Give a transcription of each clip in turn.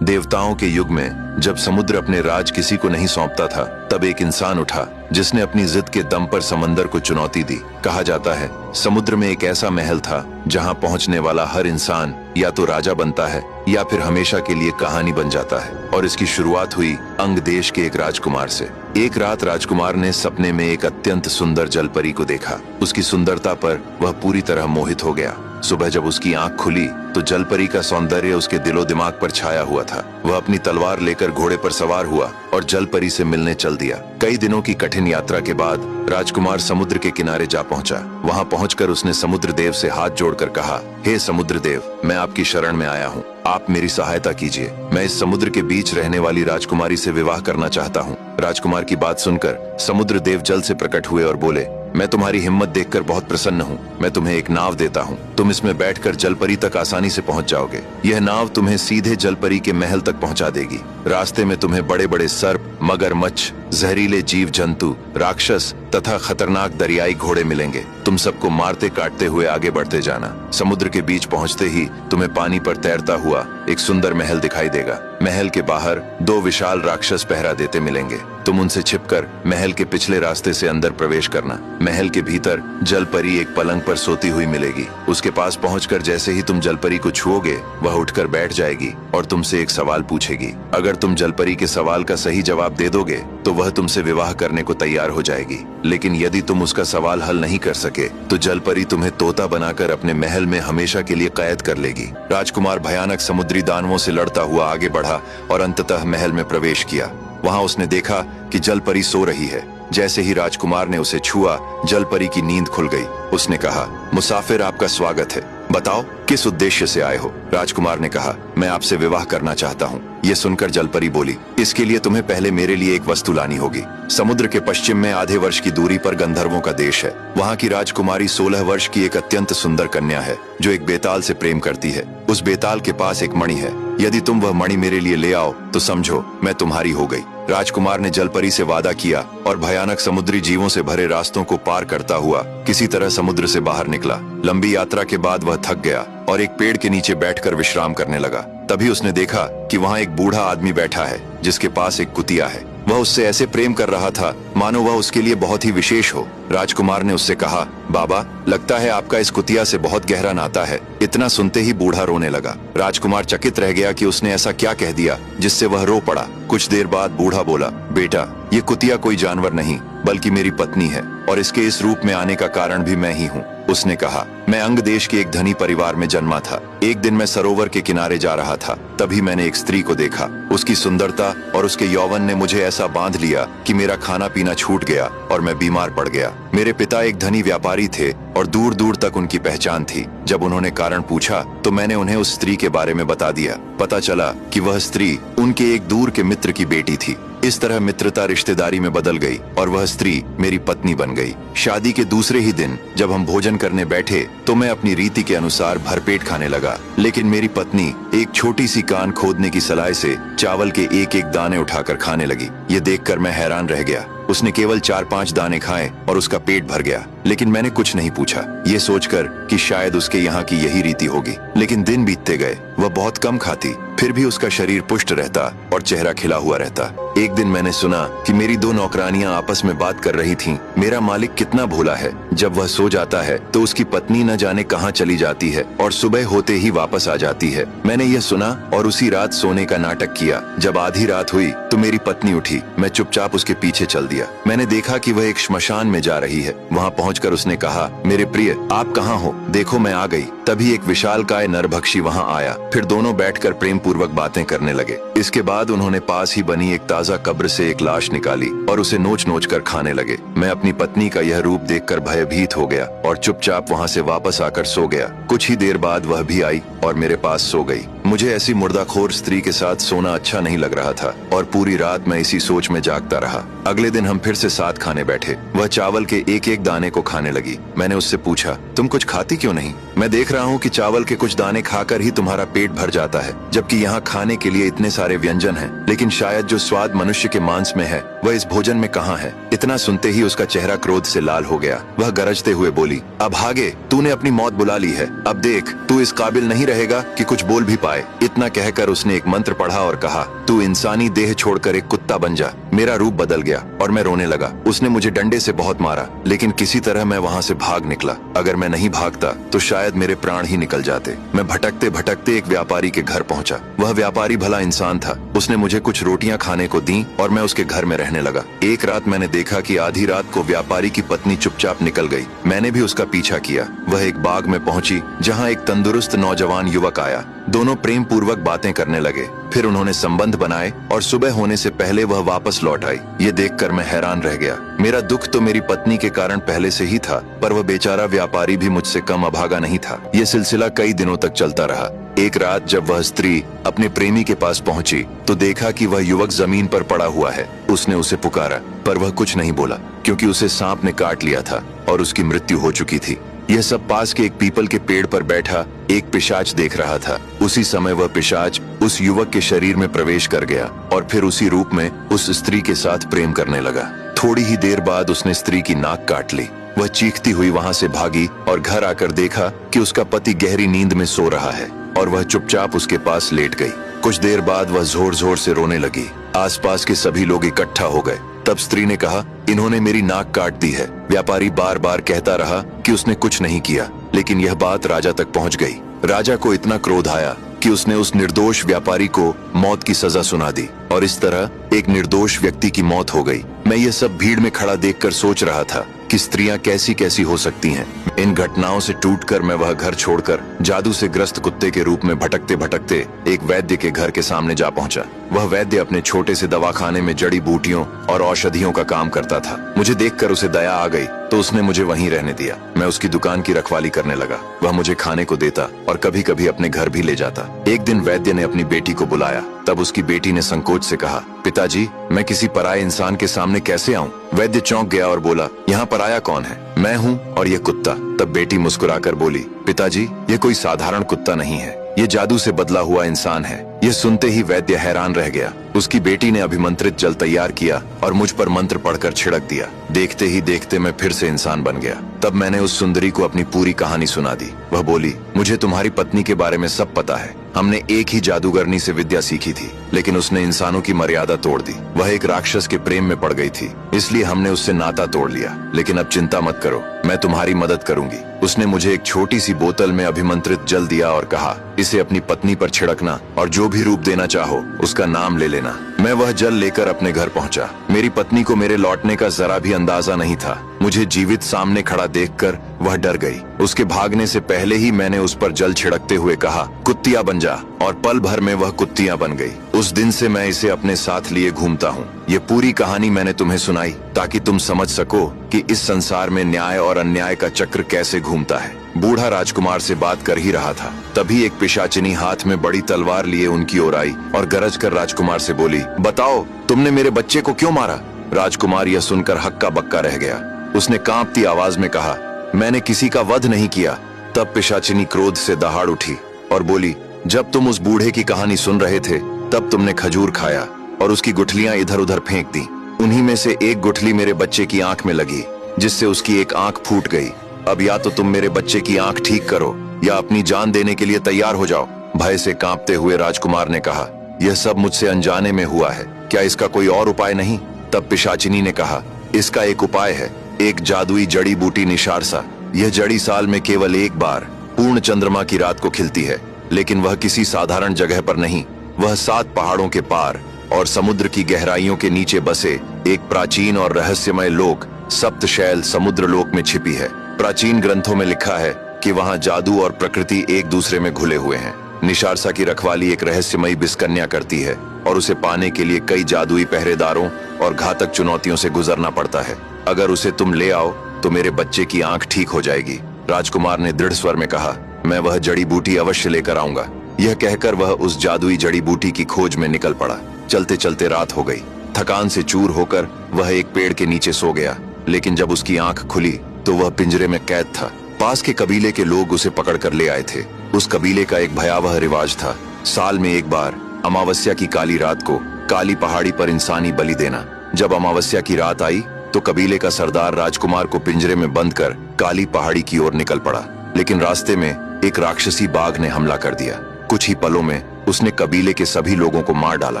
देवताओं के युग में जब समुद्र अपने राज किसी को नहीं सौंपता था, तब एक इंसान उठा जिसने अपनी जिद के दम पर समंदर को चुनौती दी। कहा जाता है समुद्र में एक ऐसा महल था जहां पहुंचने वाला हर इंसान या तो राजा बनता है या फिर हमेशा के लिए कहानी बन जाता है। और इसकी शुरुआत हुई अंग देश के एक राजकुमार से। एक रात राजकुमार ने सपने में एक अत्यंत सुंदर जलपरी को देखा। उसकी सुंदरता पर वह पूरी तरह मोहित हो गया। सुबह जब उसकी आंख खुली तो जलपरी का सौंदर्य उसके दिलो दिमाग पर छाया हुआ था। वह अपनी तलवार लेकर घोड़े पर सवार हुआ और जलपरी से मिलने चल दिया। कई दिनों की कठिन यात्रा के बाद राजकुमार समुद्र के किनारे जा पहुंचा। वहां पहुंचकर उसने समुद्र देव से हाथ जोड़कर कहा, हे समुद्र देव, मैं आपकी शरण में आया हूँ, आप मेरी सहायता कीजिए। मैं इस समुद्र के बीच रहने वाली राजकुमारी से विवाह करना चाहता हूँ। राजकुमार की बात सुनकर समुद्र देव जल से प्रकट हुए और बोले, मैं तुम्हारी हिम्मत देखकर बहुत प्रसन्न हूँ। मैं तुम्हें एक नाव देता हूँ, तुम इसमें बैठकर जलपरी तक आसानी से पहुँच जाओगे। यह नाव तुम्हें सीधे जलपरी के महल तक पहुँचा देगी। रास्ते में तुम्हें बड़े बड़े सर्प, मगरमच्छ, जहरीले जीव जंतु, राक्षस तथा खतरनाक दरियाई घोड़े मिलेंगे। तुम सबको मारते काटते हुए आगे बढ़ते जाना। समुद्र के बीच पहुंचते ही तुम्हें पानी पर तैरता हुआ एक सुंदर महल दिखाई देगा। महल के बाहर दो विशाल राक्षस पहरा देते मिलेंगे। तुम उनसे छिपकर महल के पिछले रास्ते से अंदर प्रवेश करना। महल के भीतर जलपरी एक पलंग पर सोती हुई मिलेगी। उसके पास पहुंचकर जैसे ही तुम जलपरी को छुओगे, वह उठकर बैठ जाएगी और तुमसे एक सवाल पूछेगी। अगर तुम जलपरी के सवाल का सही जवाब दे दोगे तो वह तुमसे विवाह करने को तैयार हो जाएगी। लेकिन यदि तुम उसका सवाल हल नहीं कर सके तो जलपरी तुम्हें तोता बनाकर अपने महल में हमेशा के लिए कैद कर लेगी। राजकुमार भयानक समुद्री दानवों से लड़ता हुआ आगे बढ़ा और अंततः महल में प्रवेश किया। वहां उसने देखा कि जलपरी सो रही है। जैसे ही राजकुमार ने उसे छुआ, जलपरी की नींद खुल गई। उसने कहा, मुसाफिर, आपका स्वागत है, बताओ किस उद्देश्य से आए हो। राजकुमार ने कहा, मैं आपसे विवाह करना चाहता हूँ। ये सुनकर जलपरी बोली, इसके लिए तुम्हें पहले मेरे लिए एक वस्तु लानी होगी। समुद्र के पश्चिम में आधे वर्ष की दूरी पर गंधर्वों का देश है। वहाँ की राजकुमारी 16 वर्ष की एक अत्यंत सुंदर कन्या है जो एक बेताल से प्रेम करती है। उस बेताल के पास एक मणि है। यदि तुम वह मणि मेरे लिए ले आओ तो समझो मैं तुम्हारी हो गई। राजकुमार ने जलपरी से वादा किया और भयानक समुद्री जीवों से भरे रास्तों को पार करता हुआ किसी तरह समुद्र से बाहर निकला। लंबी यात्रा के बाद वह थक गया और एक पेड़ के नीचे बैठकर विश्राम करने लगा। तभी उसने देखा कि वहाँ एक बूढ़ा आदमी बैठा है जिसके पास एक कुतिया है। वह उससे ऐसे प्रेम कर रहा था मानो वह उसके लिए बहुत ही विशेष हो। राजकुमार ने उससे कहा, बाबा, लगता है आपका इस कुतिया से बहुत गहरा नाता है। इतना सुनते ही बूढ़ा रोने लगा। राजकुमार चकित रह गया कि उसने ऐसा क्या कह दिया जिससे वह रो पड़ा। कुछ देर बाद बूढ़ा बोला, बेटा, ये कुतिया कोई जानवर नहीं बल्कि मेरी पत्नी है और इसके इस रूप में आने का कारण भी मैं ही हूँ। उसने कहा, मैं अंग देश के एक धनी परिवार में जन्मा था। एक दिन मैं सरोवर के किनारे जा रहा था, तभी मैंने एक स्त्री को देखा। उसकी सुंदरता और उसके यौवन ने मुझे ऐसा बांध लिया कि मेरा खाना पीना छूट गया और मैं बीमार पड़ गया। मेरे पिता एक धनी व्यापारी थे और दूर दूर तक उनकी पहचान थी। जब उन्होंने कारण पूछा तो मैंने उन्हें उस स्त्री के बारे में बता दिया। पता चला कि वह स्त्री उनके एक दूर के मित्र की बेटी थी। इस तरह मित्रता रिश्तेदारी में बदल गई और वह स्त्री मेरी पत्नी बन गई। शादी के दूसरे ही दिन जब हम भोजन करने बैठे तो मैं अपनी रीति के अनुसार भरपेट खाने लगा, लेकिन मेरी पत्नी एक छोटी सी कान खोदने की सलाई से चावल के एक एक दाने उठाकर खाने लगी। ये देखकर मैं हैरान रह गया। उसने केवल 4-5 दाने खाए और उसका पेट भर गया, लेकिन मैंने कुछ नहीं पूछा, ये सोचकर कि शायद उसके यहाँ की यही रीति होगी। लेकिन दिन बीतते गए, वह बहुत कम खाती, फिर भी उसका शरीर पुष्ट रहता और चेहरा खिला हुआ रहता। एक दिन मैंने सुना कि मेरी 2 नौकरानियां आपस में बात कर रही थीं। मेरा मालिक कितना भोला है, जब वह सो जाता है तो उसकी पत्नी न जाने कहां चली जाती है और सुबह होते ही वापस आ जाती है। मैंने यह सुना और उसी रात सोने का नाटक किया। जब आधी रात हुई तो मेरी पत्नी उठी। मैं चुपचाप उसके पीछे चल दिया। मैंने देखा कि वह एक श्मशान में जा रही है। वहाँ पहुंचकर उसने कहा, मेरे प्रिय, आप कहाँ हो? देखो मैं आ गई। तभी एक विशालकाय नरभक्षी वहाँ आया। फिर दोनों बैठकर प्रेम पूर्वक बातें करने लगे। इसके बाद उन्होंने पास ही बनी एक ताजा कब्र से एक लाश निकाली और उसे नोच नोच कर खाने लगे। मैं अपनी पत्नी का यह रूप देखकर भयभीत हो गया और चुपचाप वहाँ से वापस आकर सो गया। कुछ ही देर बाद वह भी आई और मेरे पास सो गई। मुझे ऐसी मुर्दाखोर स्त्री के साथ सोना अच्छा नहीं लग रहा था और पूरी रात मैं इसी सोच में जागता रहा। अगले दिन हम फिर से साथ खाने बैठे। वह चावल के एक एक दाने को खाने लगी। मैंने उससे पूछा, तुम कुछ खाती क्यों नहीं? मैं देख रहा हूँ कि चावल के कुछ दाने खाकर ही तुम्हारा पेट भर जाता है, जबकि यहाँ खाने के लिए इतने सारे व्यंजन हैं। लेकिन शायद जो स्वाद मनुष्य के मांस में है वह इस भोजन में कहाँ है? इतना सुनते ही उसका चेहरा क्रोध से लाल हो गया। वह गरजते हुए बोली, अब भागे, तूने अपनी मौत बुला ली है। अब देख, तू इस काबिल नहीं रहेगा कि कुछ बोल भी पाए। इतना कहकर उसने एक मंत्र पढ़ा और कहा, तू इंसानी देह छोड़कर एक कुत्ता बन जा। मेरा रूप बदल गया और मैं रोने लगा। उसने मुझे डंडे से बहुत मारा, लेकिन किसी तरह मैं वहाँ से भाग निकला। अगर मैं नहीं भागता तो शायद मेरे प्राण ही निकल जाते। मैं भटकते भटकते एक व्यापारी के घर पहुँचा। वह व्यापारी भला इंसान था। उसने मुझे कुछ रोटियां खाने को दी और मैं उसके घर में रहने लगा। एक रात मैंने देखा कि आधी रात को व्यापारी की पत्नी चुपचाप निकल गई। मैंने भी उसका पीछा किया। वह एक बाग में पहुंची जहां एक तंदुरुस्त नौजवान युवक आया। दोनों प्रेम पूर्वक बातें करने लगे। फिर उन्होंने संबंध बनाए और सुबह होने से पहले वह वापस लौट आई। ये देखकर मैं हैरान रह गया। मेरा दुख तो मेरी पत्नी के कारण पहले से ही था, पर वह बेचारा व्यापारी भी मुझसे कम अभागा नहीं था। ये सिलसिला कई दिनों तक चलता रहा। एक रात जब वह स्त्री अपने प्रेमी के पास पहुंची तो देखा कि वह युवक जमीन पर पड़ा हुआ है। उसने उसे पुकारा, पर वह कुछ नहीं बोला, क्योंकि उसे सांप ने काट लिया था और उसकी मृत्यु हो चुकी थी। यह सब पास के एक पीपल के पेड़ पर बैठा एक पिशाच देख रहा था। उसी समय वह पिशाच उस युवक के शरीर में प्रवेश कर गया और फिर उसी रूप में उस स्त्री के साथ प्रेम करने लगा। थोड़ी ही देर बाद उसने स्त्री की नाक काट ली। वह चीखती हुई वहां से भागी और घर आकर देखा कि उसका पति गहरी नींद में सो रहा है और वह चुपचाप उसके पास लेट गई। कुछ देर बाद वह जोर जोर से रोने लगी। आसपास के सभी लोग इकट्ठा हो गए। तब स्त्री ने कहा, इन्होंने मेरी नाक काट दी है। व्यापारी बार बार कहता रहा कि उसने कुछ नहीं किया, लेकिन यह बात राजा तक पहुंच गई। राजा को इतना क्रोध आया कि उसने उस निर्दोष व्यापारी को मौत की सजा सुना दी और इस तरह एक निर्दोष व्यक्ति की मौत हो गई। मैं ये सब भीड़ में खड़ा देखकर सोच रहा था कि स्त्रियां कैसी कैसी हो सकती हैं। इन घटनाओं से टूटकर मैं वह घर छोड़कर जादू से ग्रस्त कुत्ते के रूप में भटकते भटकते एक वैद्य के घर के सामने जा पहुंचा। वह वैद्य अपने छोटे से दवाखाने में जड़ी बूटियों और औषधियों का काम करता था। मुझे देखकर उसे दया आ गई तो उसने मुझे वहीं रहने दिया। मैं उसकी दुकान की रखवाली करने लगा। वह मुझे खाने को देता और कभी कभी अपने घर भी ले जाता। एक दिन वैद्य ने अपनी बेटी को बुलाया। तब उसकी बेटी ने संकोच से कहा, पिताजी, मैं किसी पराये इंसान के सामने कैसे आऊं? वैद्य चौंक गया और बोला, यहाँ पराया कौन है? मैं हूँ और ये कुत्ता। तब बेटी मुस्कुराकर बोली, पिताजी, ये कोई साधारण कुत्ता नहीं है, ये जादू से बदला हुआ इंसान है। यह सुनते ही वैद्य हैरान रह गया। उसकी बेटी ने अभिमंत्रित जल तैयार किया और मुझ पर मंत्र पढ़कर छिड़क दिया। देखते ही देखते मैं फिर से इंसान बन गया। तब मैंने उस सुंदरी को अपनी पूरी कहानी सुना दी। वह बोली, मुझे तुम्हारी पत्नी के बारे में सब पता है। हमने एक ही जादूगरनी से विद्या सीखी थी, लेकिन उसने इंसानों की मर्यादा तोड़ दी। वह एक राक्षस के प्रेम में पड़ गई थी, इसलिए हमने उससे नाता तोड़ लिया। लेकिन अब चिंता मत करो, मैं तुम्हारी मदद करूंगी। उसने मुझे एक छोटी सी बोतल में अभिमंत्रित जल दिया और कहा, इसे अपनी पत्नी पर छिड़कना और जो भी रूप देना चाहो उसका नाम ले लेना। मैं वह जल लेकर अपने घर पहुंचा। मेरी पत्नी को मेरे लौटने का जरा भी अंदाजा नहीं था। मुझे जीवित सामने खड़ा देखकर वह डर गई। उसके भागने से पहले ही मैंने उस पर जल छिड़कते हुए कहा, कुत्तियां बन जा, और पल भर में वह कुत्तियां बन गई। उस दिन से मैं इसे अपने साथ लिए घूमता हूँ। ये पूरी कहानी मैंने तुम्हें सुनाई ताकि तुम समझ सको कि इस संसार में न्याय और अन्याय का चक्र कैसे घूमता है। बूढ़ा राजकुमार से बात कर ही रहा था, तभी एक पिशाचिनी हाथ में बड़ी तलवार लिए उनकी ओर आई और गरज कर राजकुमार से बोली, बताओ, तुमने मेरे बच्चे को क्यों मारा? राजकुमार यह सुनकर हक्का बक्का रह गया। उसने कांपती आवाज में कहा, मैंने किसी का वध नहीं किया। तब पिशाचिनी क्रोध से दहाड़ उठी और बोली, जब तुम उस बूढ़े की कहानी सुन रहे थे तब तुमने खजूर खाया और उसकी गुठलियां इधर उधर फेंक दी। उन्हीं में से एक गुठली मेरे बच्चे की आंख में लगी, जिससे उसकी एक आंख फूट गई। अब या तो तुम मेरे बच्चे की आंख ठीक करो या अपनी जान देने के लिए तैयार हो जाओ। भय से कांपते हुए राजकुमार ने कहा, यह सब मुझसे अनजाने में हुआ है, क्या इसका कोई और उपाय नहीं? तब पिशाचिनी ने कहा, इसका एक उपाय है, एक जादुई जड़ी बूटी निशारसा। यह जड़ी साल में केवल एक बार पूर्ण चंद्रमा की रात को खिलती है, लेकिन वह किसी साधारण जगह पर नहीं, वह 7 पहाड़ों के पार और समुद्र की गहराइयों के नीचे बसे एक प्राचीन और रहस्यमय लोक सप्तशैल समुद्र लोक में छिपी है। प्राचीन ग्रंथों में लिखा है कि वहां जादू और प्रकृति एक दूसरे में घुले हुए हैं। निशारसा की रखवाली एक रहस्यमयी बिस्कन्या करती है और उसे पाने के लिए कई जादुई पहरेदारों और घातक चुनौतियों से गुजरना पड़ता है। अगर उसे तुम ले आओ तो मेरे बच्चे की आंख ठीक हो जाएगी। राजकुमार ने दृढ़ स्वर में कहा, मैं वह जड़ी बूटी अवश्य लेकर आऊंगा। यह कहकर वह उस जादुई जड़ी बूटी की खोज में निकल पड़ा। चलते चलते रात हो गई। थकान से चूर होकर वह एक पेड़ के नीचे सो गया, लेकिन जब उसकी आंख खुली तो वह पिंजरे में कैद था। पास के कबीले के लोग उसे पकड़ कर ले आए थे। उस कबीले का एक भयावह रिवाज था, साल में एक बार अमावस्या की काली रात को काली पहाड़ी पर इंसानी बलि देना। जब अमावस्या की रात आई तो कबीले का सरदार राजकुमार को पिंजरे में बंद कर काली पहाड़ी की ओर निकल पड़ा, लेकिन रास्ते में एक राक्षसी बाघ ने हमला कर दिया। कुछ ही पलों में उसने कबीले के सभी लोगों को मार डाला,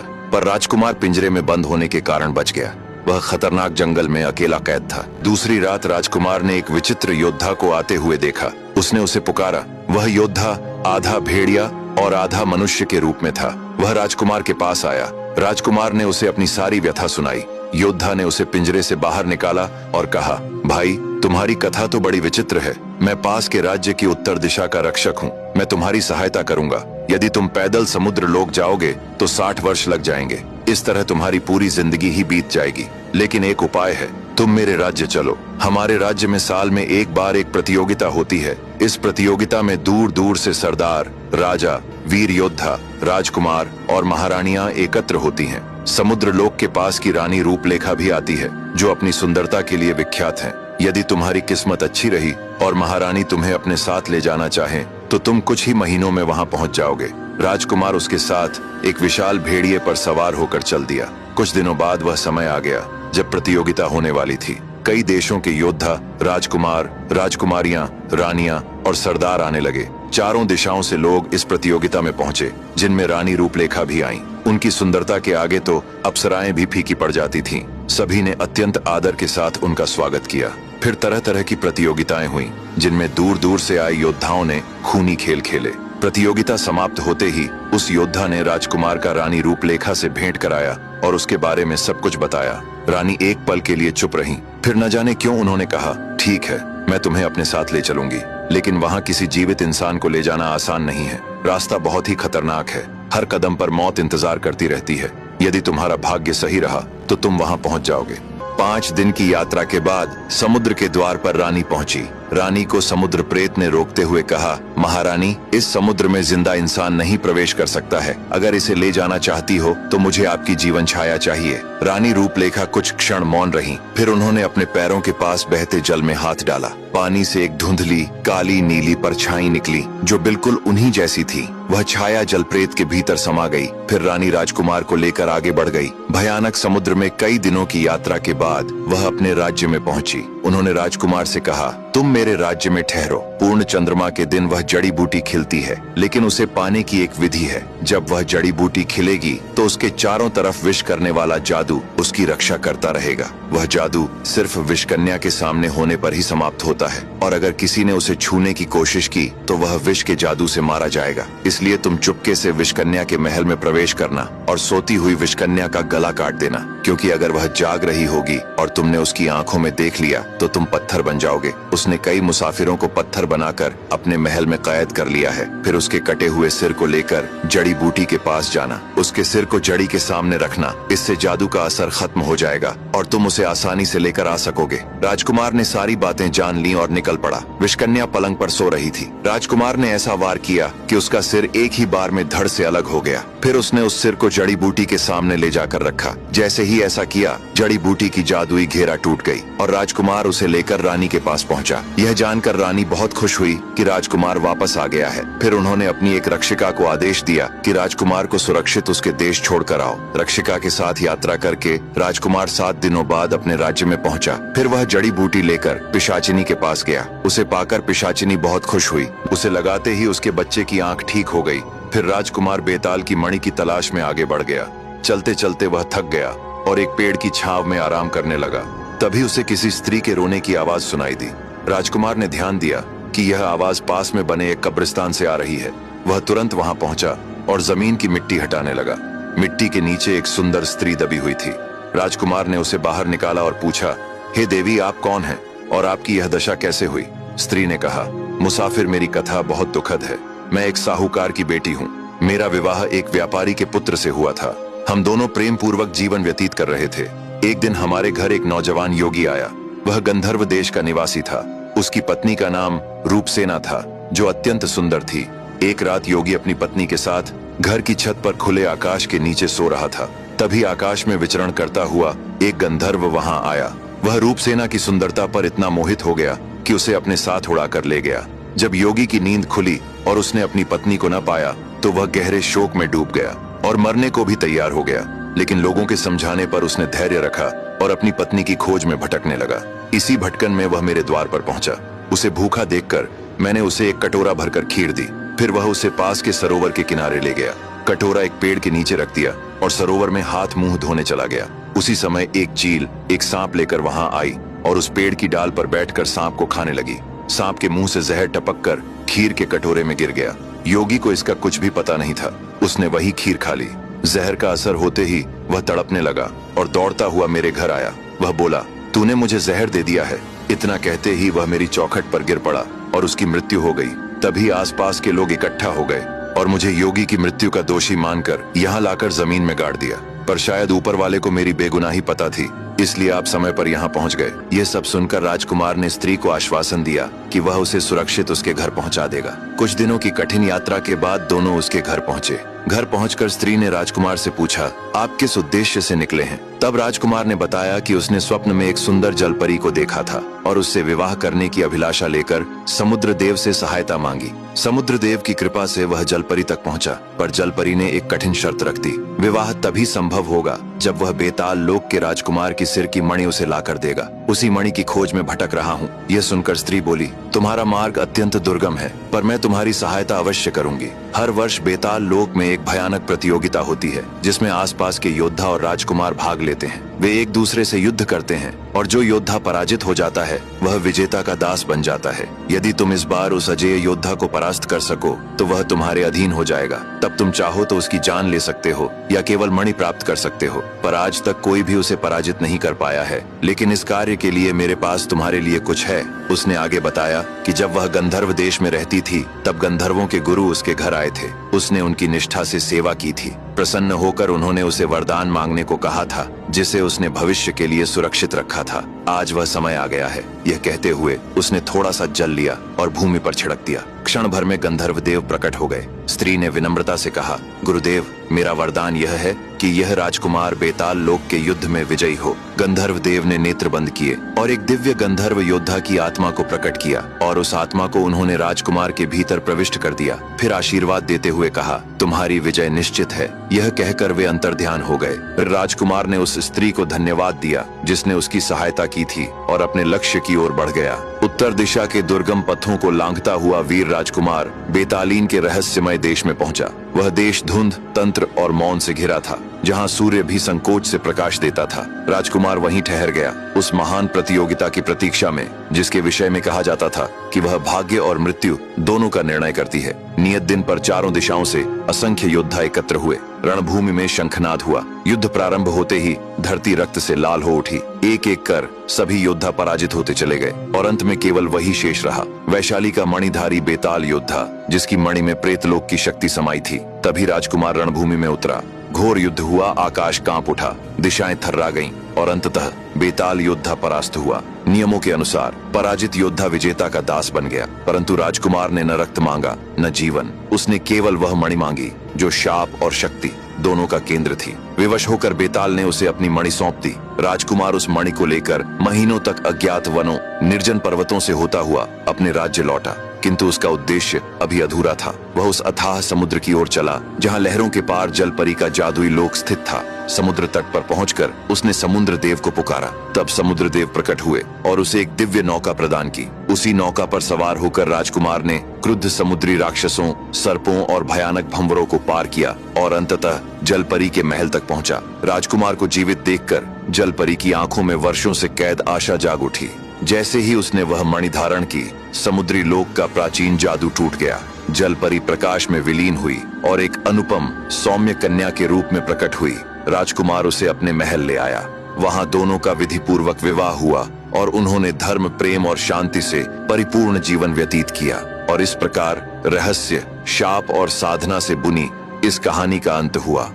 पर राजकुमार पिंजरे में बंद होने के कारण बच गया। वह खतरनाक जंगल में अकेला कैद था। दूसरी रात राजकुमार ने एक विचित्र योद्धा को आते हुए देखा। उसने उसे पुकारा। वह योद्धा आधा भेड़िया और आधा मनुष्य के रूप में था। वह राजकुमार के पास आया। राजकुमार ने उसे अपनी सारी व्यथा सुनाई। योद्धा ने उसे पिंजरे से बाहर निकाला और कहा, भाई, तुम्हारी कथा तो बड़ी विचित्र है। मैं पास के राज्य की उत्तर दिशा का रक्षक हूँ। मैं तुम्हारी सहायता करूंगा। यदि तुम पैदल समुद्र लोक जाओगे तो 60 वर्ष लग जाएंगे। इस तरह तुम्हारी पूरी जिंदगी ही बीत जाएगी। लेकिन एक उपाय है, तुम मेरे राज्य चलो। हमारे राज्य में साल में एक बार एक प्रतियोगिता होती है। इस प्रतियोगिता में दूर दूर से सरदार, राजा, वीर योद्धा, राजकुमार और महारानियां एकत्र होती हैं। समुद्र लोक के पास की रानी रूपलेखा भी आती है, जो अपनी सुंदरता के लिए विख्यात है। यदि तुम्हारी किस्मत अच्छी रही और महारानी तुम्हें अपने साथ ले जाना चाहे तो तुम कुछ ही महीनों में वहां पहुंच जाओगे। राजकुमार उसके साथ एक विशाल भेड़िए पर सवार होकर चल दिया। कुछ दिनों बाद वह समय आ गया जब प्रतियोगिता होने वाली थी। कई देशों के योद्धा, राजकुमार, राजकुमारियां, रानियां और सरदार आने लगे। चारों दिशाओं से लोग इस प्रतियोगिता में पहुंचे, जिनमें रानी रूपलेखा भी आईं। उनकी सुंदरता के आगे तो अप्सराएं भी फीकी पड़ जाती थीं। सभी ने अत्यंत आदर के साथ उनका स्वागत किया। फिर तरह तरह की प्रतियोगिताएं हुईं, जिनमें दूर दूर से आए योद्धाओं ने खूनी खेल खेले। प्रतियोगिता समाप्त होते ही उस योद्धा ने राजकुमार का रानी रूपलेखा से भेंट कराया और उसके बारे में सब कुछ बताया। रानी एक पल के लिए चुप रही, फिर न जाने क्यों उन्होंने कहा, ठीक है, मैं तुम्हें अपने साथ ले चलूंगी, लेकिन वहां किसी जीवित इंसान को ले जाना आसान नहीं है। रास्ता बहुत ही खतरनाक है। हर कदम पर मौत इंतजार करती रहती है। यदि तुम्हारा भाग्य सही रहा तो तुम वहां पहुंच जाओगे। 5 दिन की यात्रा के बाद समुद्र के द्वार पर रानी पहुंची। रानी को समुद्र प्रेत ने रोकते हुए कहा, महारानी, इस समुद्र में जिंदा इंसान नहीं प्रवेश कर सकता है। अगर इसे ले जाना चाहती हो तो मुझे आपकी जीवन छाया चाहिए। रानी रूपलेखा कुछ क्षण मौन रही, फिर उन्होंने अपने पैरों के पास बहते जल में हाथ डाला। पानी से एक धुंधली काली नीली परछाई निकली, जो बिल्कुल उन्हीं जैसी थी। वह छाया जलप्रेत के भीतर समा गई। फिर रानी राजकुमार को लेकर आगे बढ़ गई। भयानक समुद्र में कई दिनों की यात्रा के बाद वह अपने राज्य में पहुंची। उन्होंने राजकुमार से कहा, तुम मेरे राज्य में ठहरो। पूर्ण चंद्रमा के दिन वह जड़ी बूटी खिलती है, लेकिन उसे पाने की एक विधि है। जब वह जड़ी बूटी खिलेगी तो उसके चारों तरफ विष करने वाला जादू उसकी रक्षा करता रहेगा। वह जादू सिर्फ विषकन्या के सामने होने पर ही समाप्त होता है, और अगर किसी ने उसे छूने की कोशिश की तो वह विष के जादू से मारा जाएगा। इसलिए तुम चुपके से विषकन्या के महल में प्रवेश करना और सोती हुई विषकन्या का गला काट देना, क्योंकि अगर वह जाग रही होगी और तुमने उसकी आंखों में देख लिया तो तुम पत्थर बन जाओगे। उसने कई मुसाफिरों को पत्थर बनाकर अपने महल में कैद कर लिया है। फिर उसके कटे हुए सिर को लेकर जड़ी बूटी के पास जाना, उसके सिर को जड़ी के सामने रखना। इससे जादू का असर खत्म हो जाएगा और तुम उसे आसानी से लेकर आ सकोगे। राजकुमार ने सारी बातें जान ली और निकल पड़ा। विषकन्या पलंग पर सो रही थी। राजकुमार ने ऐसा वार किया कि उसका सिर एक ही बार में धड़ से अलग हो गया। फिर उसने उस सिर को जड़ी बूटी के सामने ले जाकर रखा। जैसे ही ऐसा किया, जड़ी बूटी की जादुई घेरा टूट गई और राजकुमार उसे लेकर रानी के पास पहुंचा। यह जानकर रानी बहुत खुश हुई कि राजकुमार वापस आ गया है। फिर उन्होंने अपनी एक रक्षिका को आदेश दिया कि राजकुमार को सुरक्षित उसके देश छोड़कर आओ। रक्षिका के साथ यात्रा करके राजकुमार 7 दिनों बाद अपने राज्य में पहुंचा। फिर वह जड़ी बूटी लेकर पिशाचिनी के पास गया। उसे पाकर पिशाचिनी बहुत खुश हुई। उसे लगाते ही उसके बच्चे की आंख ठीक हो गई। फिर राजकुमार बेताल की मणि की तलाश में आगे बढ़ गया। चलते चलते वह थक गया और एक पेड़ की छांव में आराम करने लगा। तभी उसे किसी स्त्री के रोने की आवाज सुनाई दी। राजकुमार ने ध्यान दिया कि यह आवाज पास में बने एक कब्रिस्तान से आ रही है। वह तुरंत वहां पहुंचा और जमीन की मिट्टी हटाने लगा। मिट्टी के नीचे एक सुंदर स्त्री दबी हुई थी। राजकुमार ने उसे बाहर निकाला और पूछा, हे देवी, आप कौन हैं और आपकी यह दशा कैसे हुई? स्त्री ने कहा, मुसाफिर, मेरी कथा बहुत दुखद है। मैं एक साहूकार की बेटी हूँ। मेरा विवाह एक व्यापारी के पुत्र से हुआ था। हम दोनों प्रेम पूर्वक जीवन व्यतीत कर रहे थे। एक दिन हमारे घर एक नौजवान योगी आया। वह गंधर्व देश का निवासी था। उसकी पत्नी का नाम रूपसेना था, जो अत्यंत सुंदर थी। एक रात योगी अपनी पत्नी के साथ घर की छत पर खुले आकाश के नीचे सो रहा था। तभी आकाश में विचरण करता हुआ एक गंधर्व वहां आया। वह रूपसेना की सुंदरता पर इतना मोहित हो गया कि उसे अपने साथ उड़ाकर ले गया। जब योगी की नींद खुली और उसने अपनी पत्नी को न पाया तो वह गहरे शोक में डूब गया और मरने को भी तैयार हो गया। लेकिन लोगों के समझाने पर उसने धैर्य रखा और अपनी पत्नी की खोज में भटकने लगा। इसी भटकन में वह मेरे द्वार पर पहुंचा। उसे भूखा देखकर मैंने उसे एक कटोरा भरकर खीर दी। फिर वह उसे पास के सरोवर के किनारे ले गया। कटोरा एक पेड़ के नीचे रख दिया और सरोवर में हाथ मुंह धोने चला गया। उसी समय एक चील एक सांप लेकर वहां आई और उस पेड़ की डाल पर बैठकर सांप को खाने लगी। सांप के मुंह से जहर टपक कर खीर के कटोरे में गिर गया। योगी को इसका कुछ भी पता नहीं था। उसने वही खीर खा ली। जहर का असर होते ही वह तड़पने लगा और दौड़ता हुआ मेरे घर आया। वह बोला, तूने मुझे जहर दे दिया है। इतना कहते ही वह मेरी चौखट पर गिर पड़ा और उसकी मृत्यु हो गई। तभी आसपास के लोग इकट्ठा हो गए और मुझे योगी की मृत्यु का दोषी मानकर यहाँ लाकर जमीन में गाड़ दिया। पर शायद ऊपर वाले को मेरी बेगुनाही पता थी, इसलिए आप समय पर यहाँ पहुँच गए। यह सब सुनकर राजकुमार ने स्त्री को आश्वासन दिया कि वह उसे सुरक्षित उसके घर पहुँचा देगा। कुछ दिनों की कठिन यात्रा के बाद दोनों उसके घर पहुँचे। घर पहुंचकर स्त्री ने राजकुमार से पूछा, आप किस उद्देश्य से निकले हैं? तब राजकुमार ने बताया कि उसने स्वप्न में एक सुंदर जलपरी को देखा था और उससे विवाह करने की अभिलाषा लेकर समुद्र देव से सहायता मांगी। समुद्र देव की कृपा से वह जलपरी तक पहुंचा, पर जलपरी ने एक कठिन शर्त रख दी। विवाह तभी संभव होगा जब वह बेताल लोक के राजकुमार की सिर की मणि उसे लाकर देगा। उसी मणि की खोज में भटक रहा हूँ। यह सुनकर स्त्री बोली, तुम्हारा मार्ग अत्यंत दुर्गम है, पर मैं तुम्हारी सहायता अवश्य करूंगी। हर वर्ष बेताल लोक में एक भयानक प्रतियोगिता होती है जिसमें आसपास के योद्धा और राजकुमार भाग लेते हैं। वे एक दूसरे से युद्ध करते हैं और जो योद्धा पराजित हो जाता है वह विजेता का दास बन जाता है। यदि तुम इस बार उस अजेय योद्धा को परास्त कर सको तो वह तुम्हारे अधीन हो जाएगा। तब तुम चाहो तो उसकी जान ले सकते हो या केवल मणि प्राप्त कर सकते हो। पर आज तक कोई भी उसे पराजित नहीं कर पाया है, लेकिन इस कार्य के लिए मेरे पास तुम्हारे लिए कुछ है। उसने आगे बताया कि जब वह गंधर्व देश में रहती थी तब गंधर्वों के गुरु उसके घर आए थे। उसने उनकी निष्ठा से सेवा की थी। प्रसन्न होकर उन्होंने उसे वरदान मांगने को कहा था जिसे उसने भविष्य के लिए सुरक्षित रखा था। आज वह समय आ गया है। यह कहते हुए उसने थोड़ा सा जल लिया और भूमि पर छिड़क दिया। क्षण भर में गंधर्व देव प्रकट हो गए। स्त्री ने विनम्रता से कहा, गुरुदेव, मेरा वरदान यह है कि यह राजकुमार बेताल लोक के युद्ध में विजयी हो। गंधर्व देव ने नेत्र बंद किए और एक दिव्य गंधर्व योद्धा की आत्मा को प्रकट किया और उस आत्मा को उन्होंने राजकुमार के भीतर प्रविष्ट कर दिया। फिर आशीर्वाद देते हुए कहा, तुम्हारी विजय निश्चित है। यह कहकर वे अंतर्ध्यान हो गए। राजकुमार ने उस स्त्री को धन्यवाद दिया जिसने उसकी सहायता की थी और अपने लक्ष्य की ओर बढ़ गया। उत्तर दिशा के दुर्गम पथों को लांघता हुआ वीर राजकुमार बेतालीन के रहस्यमय देश में पहुंचा। वह देश धुंध, तंत्र और मौन से घिरा था, जहां सूर्य भी संकोच से प्रकाश देता था। राजकुमार वहीं ठहर गया, उस महान प्रतियोगिता की प्रतीक्षा में जिसके विषय में कहा जाता था कि वह भाग्य और मृत्यु दोनों का निर्णय करती है। नियत दिन पर चारों दिशाओं से असंख्य योद्धा एकत्र हुए। रणभूमि में शंखनाद हुआ। युद्ध प्रारंभ होते ही धरती रक्त से लाल हो उठी। एक एक कर सभी योद्धा पराजित होते चले गए और अंत में केवल वही शेष रहा, वैशाली का मणिधारी बेताल योद्धा जिसकी मणि में प्रेतलोक की शक्ति समाई थी। तभी राजकुमार रणभूमि में उतरा। घोर युद्ध हुआ, आकाश कांप उठा, दिशाएं थर्रा गईं और अंततः बेताल योद्धा परास्त हुआ। नियमों के अनुसार पराजित योद्धा विजेता का दास बन गया, परंतु राजकुमार ने न रक्त मांगा न जीवन। उसने केवल वह मणि मांगी जो शाप और शक्ति दोनों का केंद्र थी। विवश होकर बेताल ने उसे अपनी मणि सौंप दी। राजकुमार उस मणि को लेकर महीनों तक अज्ञात वनों, निर्जन पर्वतों से होता हुआ अपने राज्य लौटा, किंतु उसका उद्देश्य अभी अधूरा था। वह उस अथाह समुद्र की ओर चला जहां लहरों के पार जलपरी का जादुई लोक स्थित था। समुद्र तट पर पहुंचकर उसने समुद्र देव को पुकारा। तब समुद्र देव प्रकट हुए और उसे एक दिव्य नौका प्रदान की। उसी नौका पर सवार होकर राजकुमार ने क्रुद्ध समुद्री राक्षसों, सर्पों और भयानक भंवरों को पार किया और अंततः जलपरी के महल तक पहुंचा। राजकुमार को जीवित देखकर जलपरी की आंखों में वर्षों से कैद आशा जाग उठी। जैसे ही उसने वह मणि धारण की, समुद्री लोक का प्राचीन जादू टूट गया। जलपरी प्रकाश में विलीन हुई और एक अनुपम सौम्य कन्या के रूप में प्रकट हुई। राजकुमार उसे अपने महल ले आया। वहां दोनों का विधि पूर्वक विवाह हुआ और उन्होंने धर्म, प्रेम और शांति से परिपूर्ण जीवन व्यतीत किया। और इस प्रकार रहस्य, शाप और साधना से बुनी इस कहानी का अंत हुआ।